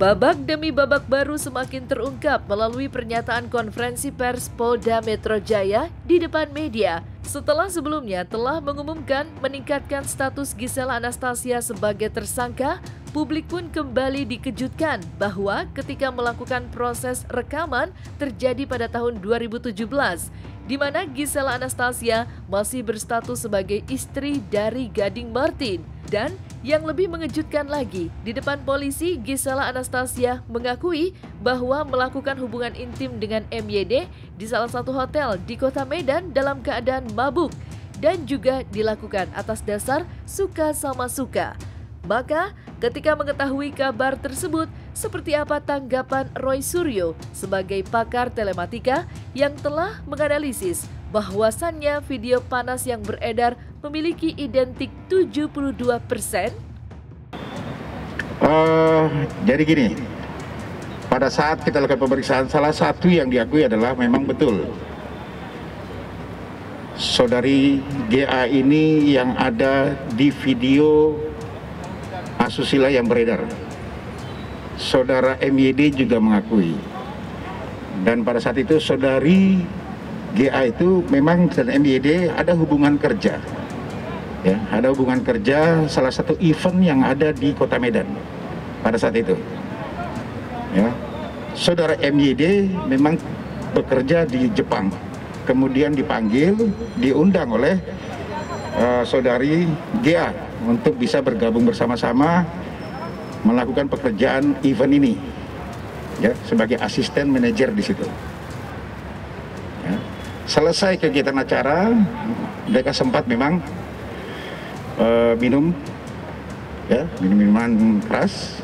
Babak demi babak baru semakin terungkap melalui pernyataan konferensi pers Polda Metro Jaya di depan media setelah sebelumnya telah mengumumkan meningkatkan status Gisela Anastasia sebagai tersangka. Publik pun kembali dikejutkan bahwa ketika melakukan proses rekaman terjadi pada tahun 2017, di mana Gisela Anastasia masih berstatus sebagai istri dari Gading Martin. Dan yang lebih mengejutkan lagi, di depan polisi Gisela Anastasia mengakui bahwa melakukan hubungan intim dengan MYD di salah satu hotel di kota Medan dalam keadaan mabuk dan juga dilakukan atas dasar suka sama suka. Maka ketika mengetahui kabar tersebut, seperti apa tanggapan Roy Suryo sebagai pakar telematika yang telah menganalisis bahwasannya video panas yang beredar memiliki identik 72%? Jadi gini, pada saat kita lakukan pemeriksaan, salah satu yang diakui adalah memang betul saudari GA ini yang ada di video asusila yang beredar. Saudara MYD juga mengakui. Dan pada saat itu saudari GA itu memang dan MYD ada hubungan kerja. Ya, ada hubungan kerja salah satu event yang ada di Kota Medan pada saat itu. Ya. Saudara MYD memang bekerja di Jepang. Kemudian dipanggil, diundang oleh saudari GA untuk bisa bergabung bersama-sama melakukan pekerjaan event ini, ya, sebagai asisten manajer di situ. Ya. Selesai kegiatan acara, mereka sempat memang minum, ya, minuman keras,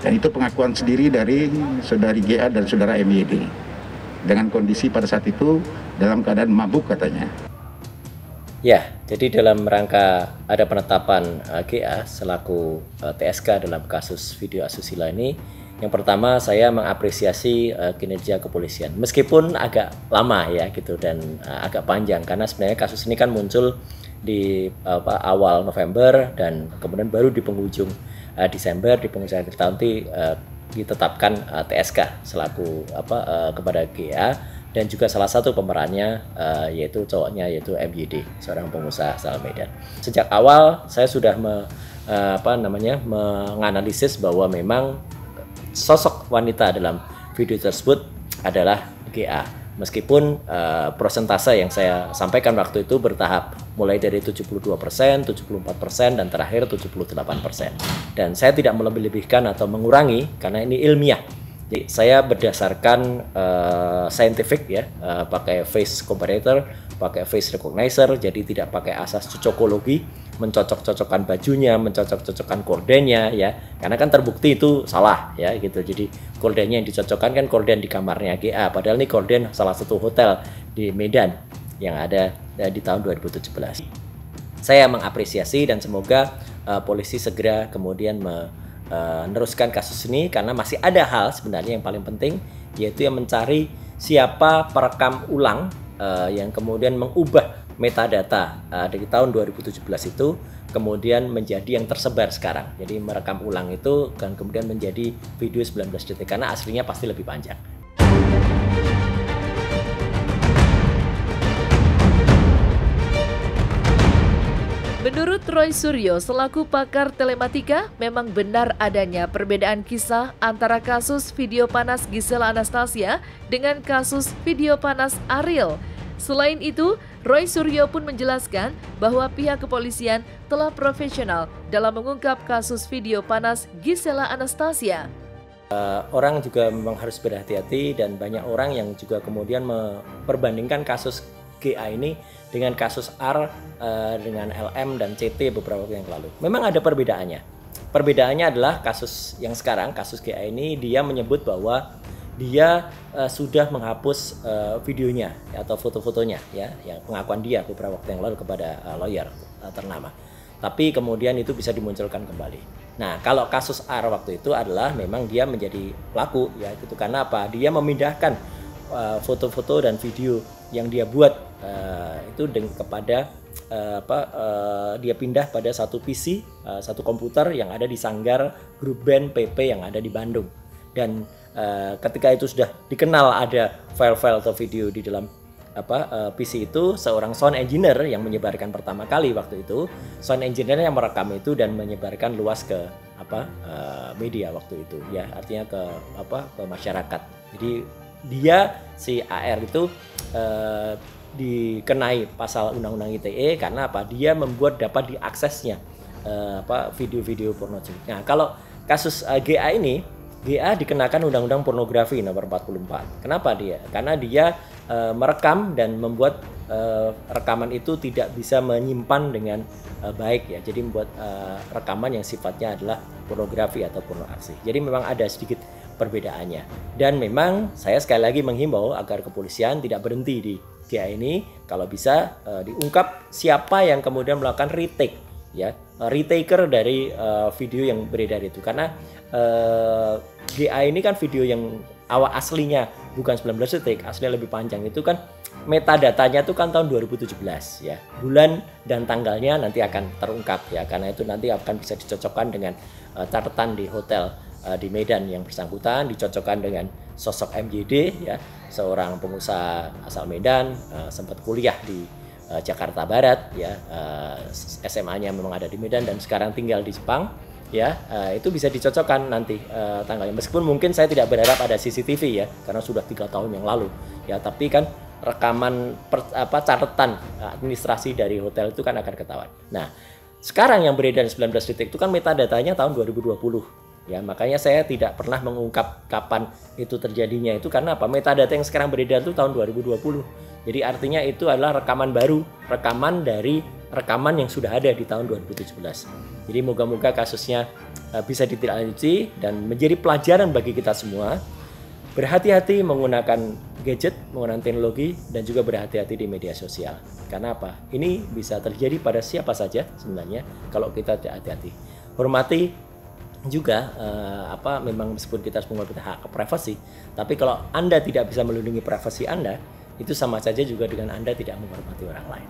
dan itu pengakuan sendiri dari saudari GA dan saudara MYD dengan kondisi pada saat itu dalam keadaan mabuk katanya. Ya, jadi dalam rangka ada penetapan GA selaku TSK dalam kasus video asusila ini, yang pertama saya mengapresiasi kinerja kepolisian. Meskipun agak lama ya gitu dan agak panjang karena sebenarnya kasus ini kan muncul di awal November dan kemudian baru di penghujung Desember, di penghujung akhir tahun ditetapkan TSK selaku kepada GA. Dan juga salah satu pemerannya yaitu cowoknya yaitu MYD, seorang pengusaha asal Medan. Sejak awal saya sudah menganalisis bahwa memang sosok wanita dalam video tersebut adalah GA. Meskipun persentase yang saya sampaikan waktu itu bertahap, mulai dari 72%, 74%, dan terakhir 78%. Dan saya tidak melebih-lebihkan atau mengurangi karena ini ilmiah. Jadi saya berdasarkan scientific ya, pakai face comparator, pakai face recognizer, jadi tidak pakai asas cocokologi, mencocok-cocokkan bajunya, mencocok-cocokkan kordennya ya, karena kan terbukti itu salah ya gitu. Jadi kordennya yang dicocokkan kan korden di kamarnya GA, padahal ini korden salah satu hotel di Medan yang ada di tahun 2017. Saya mengapresiasi dan semoga polisi segera kemudian meneruskan kasus ini karena masih ada hal sebenarnya yang paling penting, yaitu yang mencari siapa perekam ulang yang kemudian mengubah metadata dari tahun 2017 itu kemudian menjadi yang tersebar sekarang. Jadi merekam ulang itu dan kemudian menjadi video 19 detik karena aslinya pasti lebih panjang. Menurut Roy Suryo selaku pakar telematika, memang benar adanya perbedaan kisah antara kasus video panas Gisela Anastasia dengan kasus video panas Ariel. Selain itu, Roy Suryo pun menjelaskan bahwa pihak kepolisian telah profesional dalam mengungkap kasus video panas Gisela Anastasia. Orang juga memang harus berhati-hati dan banyak orang yang juga kemudian memperbandingkan kasus GA ini dengan kasus R dengan LM dan CT beberapa waktu yang lalu. Memang ada perbedaannya. Perbedaannya adalah kasus yang sekarang, kasus GA ini dia menyebut bahwa dia sudah menghapus videonya atau foto-fotonya ya, yang pengakuan dia beberapa waktu yang lalu kepada lawyer ternama. Tapi kemudian itu bisa dimunculkan kembali. Nah, kalau kasus R waktu itu adalah memang dia menjadi pelaku ya, itu karena apa? Dia memindahkan foto-foto dan video yang dia buat itu kepada dia pindah pada satu PC, satu komputer yang ada di Sanggar Grup Band PP yang ada di Bandung. Dan ketika itu sudah dikenal ada file-file atau video di dalam PC itu, seorang sound engineer yang menyebarkan pertama kali waktu itu, sound engineer yang merekam itu dan menyebarkan luas ke media waktu itu, ya, artinya ke masyarakat. Jadi dia si AR itu dikenai pasal Undang-Undang ITE karena dia membuat dapat diaksesnya video-video pornografi. Nah, kalau kasus GA ini, GA dikenakan Undang-Undang Pornografi nomor 44. Kenapa dia? Karena dia merekam dan membuat rekaman itu tidak bisa menyimpan dengan baik, ya. Jadi membuat rekaman yang sifatnya adalah pornografi atau porno aksi. Jadi memang ada sedikit perbedaannya. Dan memang saya sekali lagi menghimbau agar kepolisian tidak berhenti di GA ini, kalau bisa diungkap siapa yang kemudian melakukan retake, ya, retaker dari video yang beredar itu. Karena GA ini kan video yang awal aslinya bukan 19 detik, aslinya lebih panjang, itu kan metadatanya itu kan tahun 2017, ya. Bulan dan tanggalnya nanti akan terungkap, ya, karena itu nanti akan bisa dicocokkan dengan catatan di hotel di Medan yang bersangkutan, dicocokkan dengan sosok MJD, ya, seorang pengusaha asal Medan, sempat kuliah di Jakarta Barat, ya, SMA-nya memang ada di Medan dan sekarang tinggal di Jepang, ya. Itu bisa dicocokkan nanti tanggalnya, meskipun mungkin saya tidak berharap ada CCTV, ya, karena sudah 3 tahun yang lalu, ya, tapi kan rekaman catatan administrasi dari hotel itu kan akan ketahuan. Nah, sekarang yang beredar 19 detik itu kan metadatanya tahun 2020. Ya, makanya saya tidak pernah mengungkap kapan itu terjadinya, itu karena metadata yang sekarang beredar itu tahun 2020. Jadi artinya itu adalah rekaman baru, rekaman dari rekaman yang sudah ada di tahun 2017. Jadi moga-moga kasusnya bisa ditindaklanjuti dan menjadi pelajaran bagi kita semua. Berhati-hati menggunakan gadget, menggunakan teknologi, dan juga berhati-hati di media sosial. Karena ini bisa terjadi pada siapa saja sebenarnya kalau kita tidak hati-hati. Hormati juga memang meskipun kita harus menghormati hak privasi, tapi kalau Anda tidak bisa melindungi privasi Anda, itu sama saja juga dengan Anda tidak menghormati orang lain.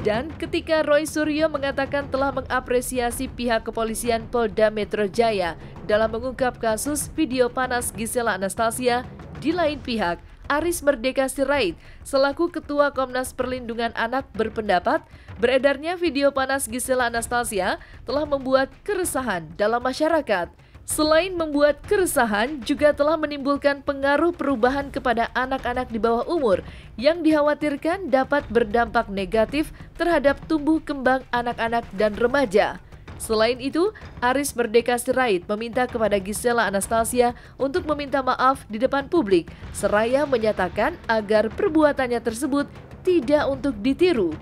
Dan ketika Roy Suryo mengatakan telah mengapresiasi pihak kepolisian Polda Metro Jaya dalam mengungkap kasus video panas Gisela Anastasia, di lain pihak, Aris Merdeka Sirait, selaku Ketua Komnas Perlindungan Anak, berpendapat beredarnya video panas Gisela Anastasia telah membuat keresahan dalam masyarakat. Selain membuat keresahan, juga telah menimbulkan pengaruh perubahan kepada anak-anak di bawah umur yang dikhawatirkan dapat berdampak negatif terhadap tumbuh kembang anak-anak dan remaja. Selain itu, Aris Merdeka Sirait meminta kepada Gisela Anastasia untuk meminta maaf di depan publik, seraya menyatakan agar perbuatannya tersebut tidak untuk ditiru.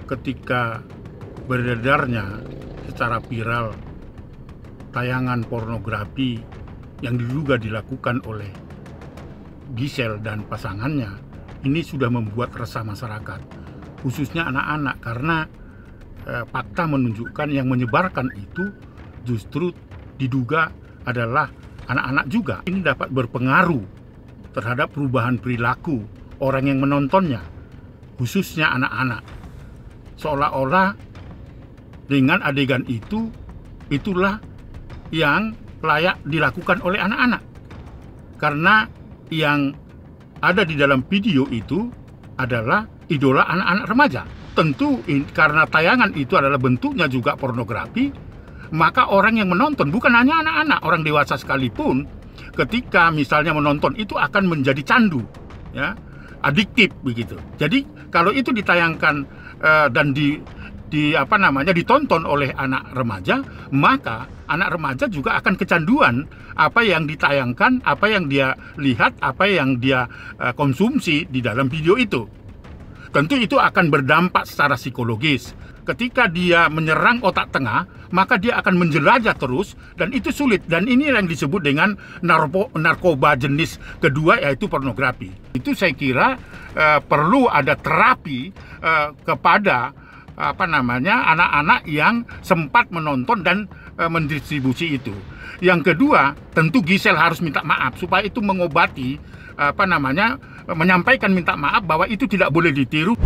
Ketika beredarnya secara viral tayangan pornografi yang diduga dilakukan oleh Gisel dan pasangannya, ini sudah membuat resah masyarakat, khususnya anak-anak, karena fakta menunjukkan yang menyebarkan itu justru diduga adalah anak-anak juga. Ini dapat berpengaruh terhadap perubahan perilaku orang yang menontonnya, khususnya anak-anak. Seolah-olah dengan adegan itu, itulah yang layak dilakukan oleh anak-anak. Karena yang ada di dalam video itu adalah idola anak-anak remaja. Tentu karena tayangan itu adalah bentuknya juga pornografi, maka orang yang menonton, bukan hanya anak-anak, orang dewasa sekalipun, ketika misalnya menonton itu akan menjadi candu, ya, adiktif begitu. Jadi kalau itu ditayangkan dan ditonton oleh anak remaja, maka anak remaja juga akan kecanduan apa yang ditayangkan, apa yang dia lihat, apa yang dia konsumsi di dalam video itu. Tentu itu akan berdampak secara psikologis. Ketika dia menyerang otak tengah, maka dia akan menjelajah terus, dan itu sulit. Dan ini yang disebut dengan narkoba jenis kedua, yaitu pornografi. Itu saya kira perlu ada terapi kepada anak-anak yang sempat menonton dan mendistribusi itu. Yang kedua, tentu Giselle harus minta maaf supaya itu mengobati menyampaikan minta maaf bahwa itu tidak boleh ditiru.